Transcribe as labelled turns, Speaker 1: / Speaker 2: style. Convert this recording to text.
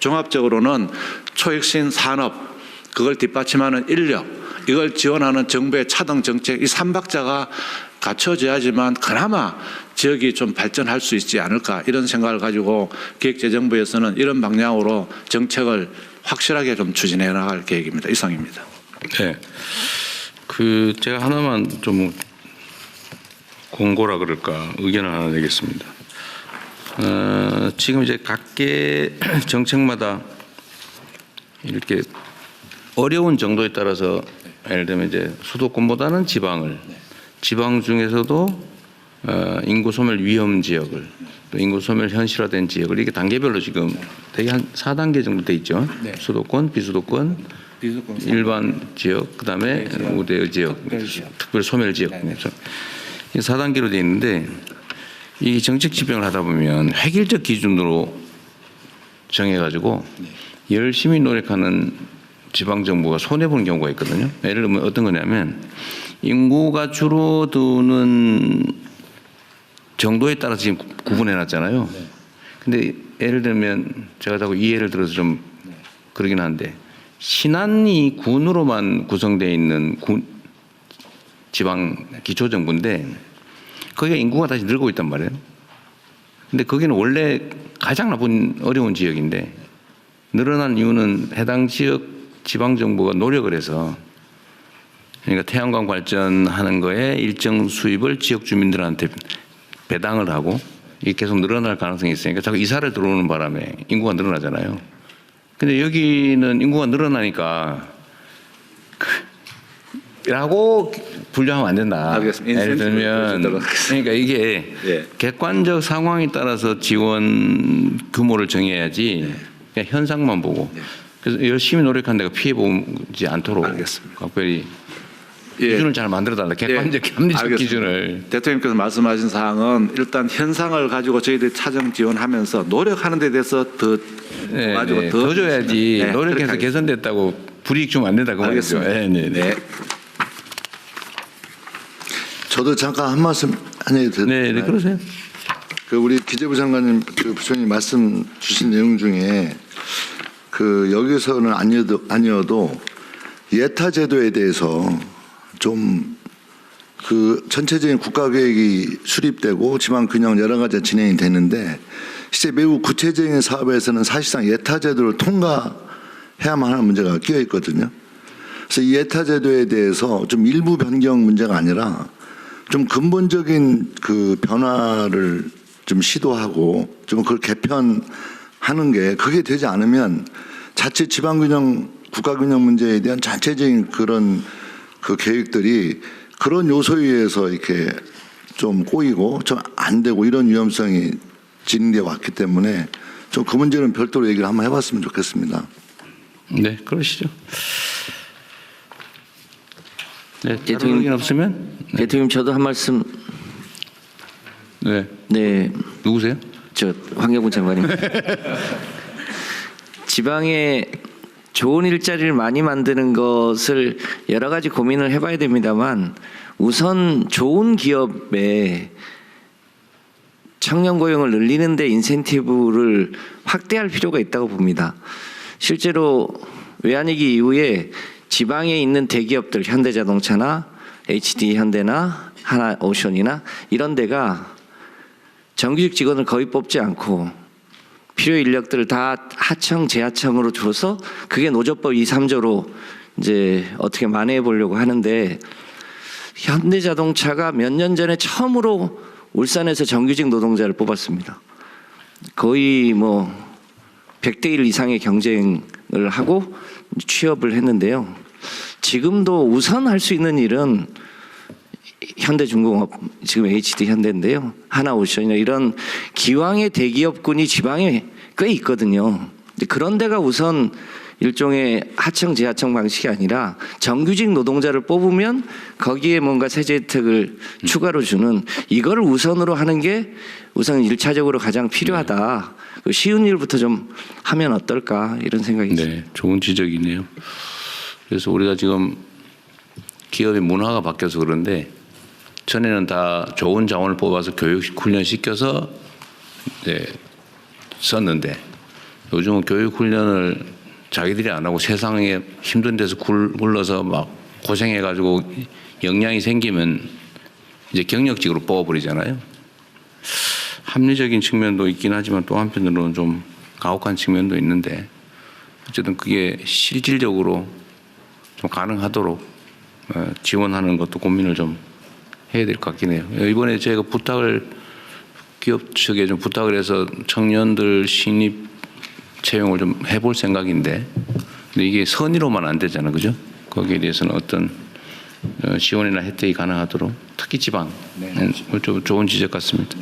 Speaker 1: 종합적으로는 초혁신 산업, 그걸 뒷받침하는 인력, 이걸 지원하는 정부의 차등 정책, 이 삼박자가 갖춰져야지만 그나마 지역이 좀 발전할 수 있지 않을까, 이런 생각을 가지고 기획재정부에서는 이런 방향으로 정책을 확실하게 좀 추진해 나갈 계획입니다. 이상입니다.
Speaker 2: 네. 제가 하나만 좀 공고라 그럴까 의견을 하나 내겠습니다. 지금 이제 각계 정책마다 이렇게 어려운 정도에 따라서 예를 들면 이제 수도권보다는 지방 중에서도 인구 소멸 위험 지역을, 또 인구 소멸 현실화된 지역을 이렇게 단계별로 지금 대개 한 4단계 정도 돼 있죠. 네. 수도권, 비수도권, 일반 지역, 그다음에 우대 지역, 특별 소멸 지역. 네. 4단계로 돼 있는데 이 정책 집행을 하다 보면 획일적 기준으로 정해가지고 열심히 노력하는 지방 정부가 손해 보는 경우가 있거든요. 예를 들면 어떤 거냐면 인구가 줄어드는 정도에 따라서 지금 구분해 놨잖아요. 근데 예를 들면 제가 자꾸 이 예를 들어서 좀 그러긴 한데 신안이 군으로만 구성되어 있는 지방 기초정부인데 거기가 인구가 다시 늘고 있단 말이에요. 근데 거기는 원래 가장 나쁜 어려운 지역인데 늘어난 이유는 해당 지역 지방정부가 노력을 해서, 그러니까 태양광 발전하는 거에 일정 수입을 지역 주민들한테 배당을 하고 이게 계속 늘어날 가능성이 있으니까 자꾸 이사를 들어오는 바람에 인구가 늘어나잖아요. 근데 여기는 인구가 늘어나니까 라고 분류하면 안 된다.
Speaker 1: 알겠습니다.
Speaker 2: 예를 들면 그러니까 이게 객관적 상황에 따라서 지원 규모를 정해야지 그냥 현상만 보고 그래서 열심히 노력한 데가 피해 보지 않도록 각별히 기준을 잘 만들어달라. 객관적 합리적 기준을.
Speaker 1: 대통령께서 말씀하신 사항은 일단 현상을 가지고 저희들이 차정 지원하면서 노력하는 데 대해서 더 가지고
Speaker 2: 더 줘야지. 노력해서 개선됐다고 불이익 주면 안 된다고 말이죠.
Speaker 1: 네.
Speaker 3: 저도 잠깐 한 말씀 해도 될까요?
Speaker 2: 네, 그러세요.
Speaker 3: 우리 기재부 장관님, 부처님 말씀 주신 내용 중에 여기서는 아니어도 예타 제도에 대해서 좀 전체적인 국가계획이 수립되고 지방 균형 여러 가지 진행이 되는데 실제 매우 구체적인 사업에서는 사실상 예타 제도를 통과해야만 하는 문제가 끼어 있거든요. 그래서 이 예타 제도에 대해서 좀 일부 변경 문제가 아니라 좀 근본적인 변화를 좀 시도하고 좀 그걸 개편하는 게, 그게 되지 않으면 자칫 지방균형, 국가균형 문제에 대한 전체적인 그런 계획들이 그런 요소에 의해서 이렇게 좀 꼬이고 좀 안 되고 이런 위험성이 진행되어 왔기 때문에 좀 그 문제는 별도로 얘기를 한번 해봤으면 좋겠습니다.
Speaker 2: 네, 그러시죠. 네, 대통령 없으면
Speaker 4: 대통령 저도 한 말씀.
Speaker 2: 네. 누구세요?
Speaker 4: 저 환경부 장관님. 지방에 좋은 일자리를 많이 만드는 것을 여러 가지 고민을 해봐야 됩니다만 우선 좋은 기업에 청년 고용을 늘리는 데 인센티브를 확대할 필요가 있다고 봅니다. 실제로 외환위기 이후에 지방에 있는 대기업들, 현대자동차나 HD현대나 하나오션이나 이런 데가 정규직 직원을 거의 뽑지 않고 필요 인력들을 다 하청, 재하청으로 줘서 그게 노조법 2, 3조로 이제 어떻게 만회해 보려고 하는데, 현대자동차가 몇 년 전에 처음으로 울산에서 정규직 노동자를 뽑았습니다. 거의 100대 1 이상의 경쟁을 하고 취업을 했는데요. 지금도 우선 할 수 있는 일은 현대중공업, 지금 HD현대인데요. 하나오션이나 이런 기왕의 대기업군이 지방에 꽤 있거든요. 그런 데가 우선 일종의 하청 재하청 방식이 아니라 정규직 노동자를 뽑으면 거기에 뭔가 세제 혜택을 추가로 주는, 이거를 우선으로 하는 게 우선 1차적으로 가장 필요하다. 쉬운 일부터 좀 하면 어떨까 이런 생각이 있습니다.
Speaker 2: 네, 좋은 지적이네요. 그래서 우리가 지금 기업의 문화가 바뀌어서 그런데 전에는 다 좋은 자원을 뽑아서 교육 훈련 시켜서 썼는데 요즘은 교육 훈련을 자기들이 안 하고 세상에 힘든 데서 굴러서 막 고생해가지고 역량이 생기면 이제 경력직으로 뽑아버리잖아요. 합리적인 측면도 있긴 하지만 또 한편으로는 좀 가혹한 측면도 있는데 어쨌든 그게 실질적으로 좀 가능하도록 지원하는 것도 고민을 좀 해야 될 것 같긴 해요. 이번에 제가 기업 측에 좀 부탁을 해서 청년들 신입 채용을 좀 해볼 생각인데, 근데 이게 선의로만 안 되잖아, 그죠? 거기에 대해서는 어떤 지원이나 혜택이 가능하도록 특히 지방, 좀 좋은 지적 같습니다.